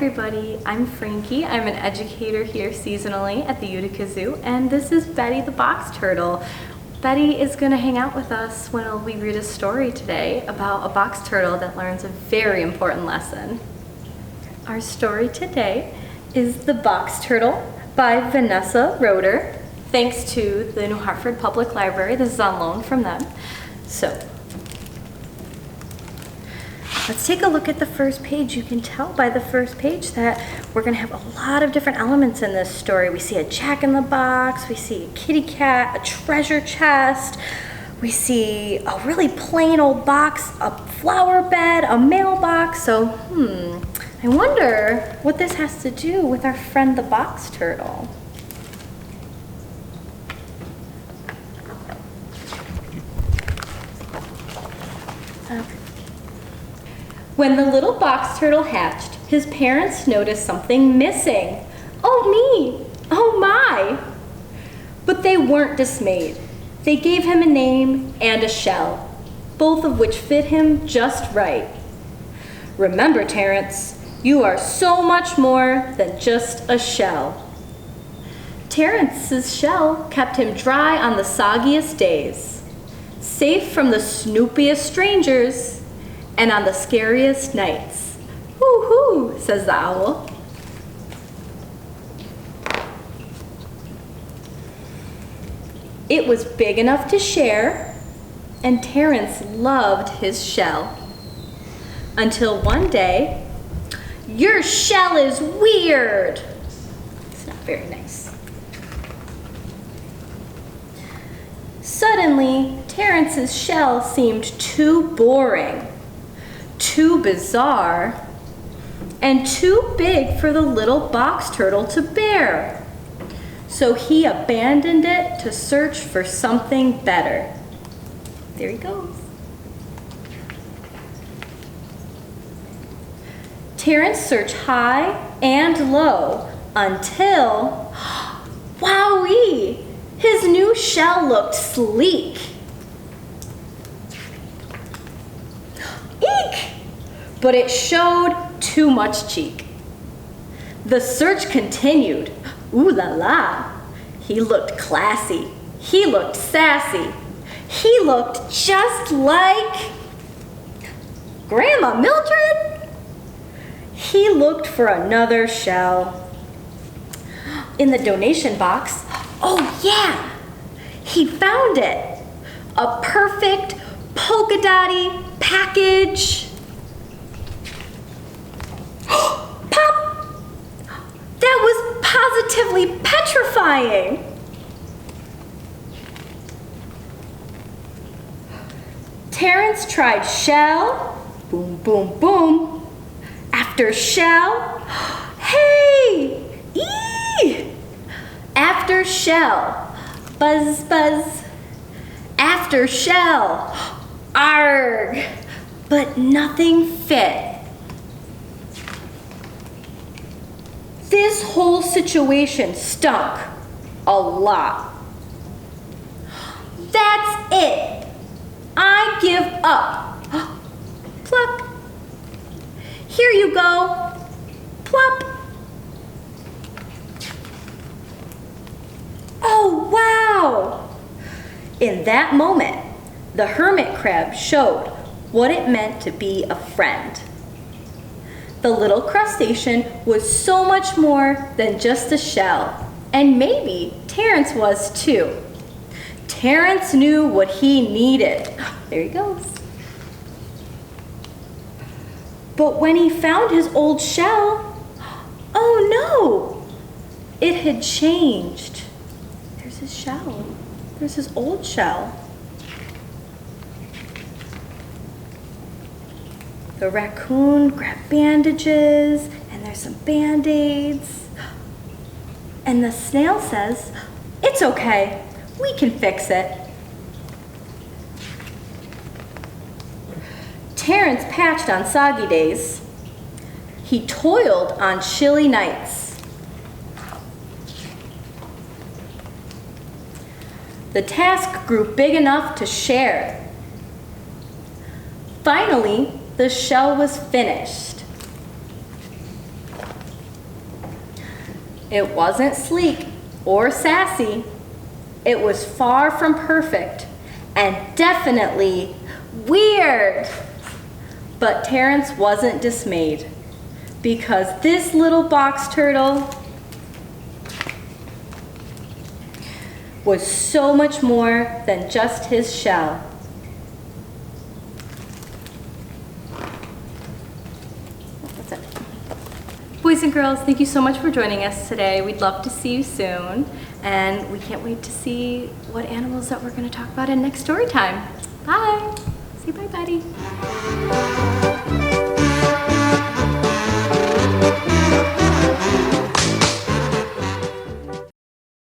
everybody, I'm Frankie. I'm an educator here seasonally at the Utica Zoo, and this is Betty the box turtle. Betty is going to hang out with us when we read a story today about a box turtle that learns a very important lesson. Our story today is The Box Turtle by Vanessa Roeder, thanks to the New Hartford Public Library. This is on loan from them. So, let's take a look at the first page. You can tell by the first page that we're going to have a lot of different elements in this story. We see a jack-in-the-box, we see a kitty cat, a treasure chest, we see a really plain old box, a flower bed, a mailbox. So, I wonder what this has to do with our friend the box turtle. When the little box turtle hatched, his parents noticed something missing. Oh me! Oh my! But they weren't dismayed. They gave him a name and a shell, both of which fit him just right. Remember, Terrence, you are so much more than just a shell. Terrence's shell kept him dry on the soggiest days, safe from the snoopiest strangers, and on the scariest nights. Hoo-hoo, says the owl. It was big enough to share, and Terrence loved his shell. Until one day, your shell is weird. It's not very nice. Suddenly, Terrence's shell seemed too boring, too bizarre, and too big for the little box turtle to bear. So he abandoned it to search for something better. There he goes. Terrence searched high and low until, wowee, his new shell looked sleek. Eek! But it showed too much cheek. The search continued. Ooh la la. He looked classy. He looked sassy. He looked just like Grandma Mildred. He looked for another shell. In the donation box, oh yeah, he found it. A perfect polka dotty package. Pop! That was positively petrifying. Terrence tried shell, boom, boom, boom, after shell, hey, ee, after shell, buzz, buzz, after shell, arg, but nothing fit. This whole situation stunk a lot. That's it. I give up. Pluck. Here you go. Plop. Oh, wow. In that moment, the hermit crab showed what it meant to be a friend. The little crustacean was so much more than just a shell, and maybe Terrence was too. Terrence knew what he needed. There he goes. But when he found his old shell, oh no, it had changed. There's his shell. There's his old shell. The raccoon grabbed bandages, and there's some Band-Aids. And the snail says, it's okay, we can fix it. Terrence patched on soggy days. He toiled on chilly nights. The task grew big enough to share. Finally, the shell was finished. It wasn't sleek or sassy. It was far from perfect and definitely weird. But Terrence wasn't dismayed because this little box turtle was so much more than just his shell. That's it. Boys and girls, thank you so much for joining us today. We'd love to see you soon, and we can't wait to see what animals that we're going to talk about in next story time. Bye. Say bye, buddy.